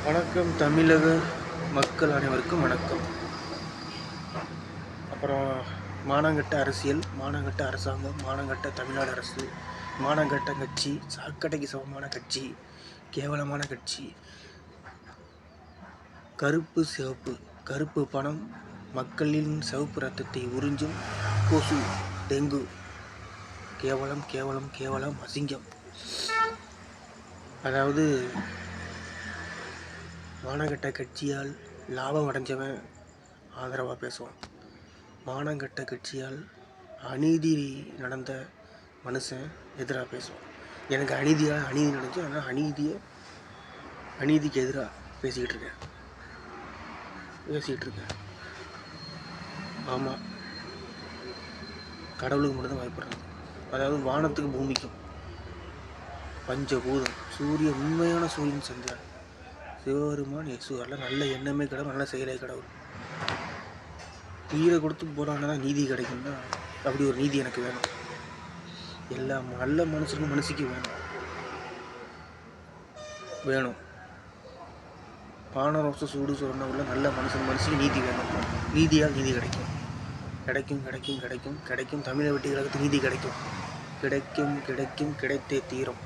வணக்கம் தமிழக மக்கள் அனைவருக்கும் வணக்கம். அப்புறம் மானங்கெட்ட அரசியல், மானங்கெட்ட அரசாங்கம், மானங்கெட்ட தமிழ்நாடு அரசு, மானங்கெட்ட கட்சி, சாக்கடைக்கு சமமான கட்சி, கேவலமான கட்சி, கருப்பு சிவப்பு, கருப்பு பணம், மக்களின் சிவப்பு ரத்தத்தை உறிஞ்சும் கொசு, டெங்கு, கேவலம் கேவலம் கேவலம், அசிங்கம். அதாவது மானங்கெட்ட கட்சியால் லாபம் அடைஞ்சவன் ஆதரவாக பேசுவான். மானங்கெட்ட கட்சியால் அநீதி நடந்த மனுஷன் எதிராக பேசுவான். எனக்கு அநீதி நடந்துச்சு, ஆனால் அநீதிக்கு எதிராக பேசிக்கிட்டு இருக்கேன். ஆமாம், கடவுளுக்கு மட்டும்தான் பயப்படுறது. அதாவது வானத்துக்கு பூமிக்கும் பஞ்சபூதம், சூரியன், உண்மையான சூரியன் சந்திரன், சிவபெருமான், யேசுவரில் நல்ல எண்ணமே கடவுள், நல்ல செயலே கடவுள். உயிரை கொடுத்து போராடினா நீதி கிடைக்கும்னா அப்படி ஒரு நீதி எனக்கு வேணும். எல்லா நல்ல மனுஷனுக்கு வேணும். பானரோச சூடு சொன்ன உள்ள நல்ல மனுஷனுக்கு நீதி வேணும். நீதியால் நீதி கிடைக்கும். தமிழை வெட்டி கழகத்துக்கு நீதி கிடைக்கும். கிடைத்தே தீரும்.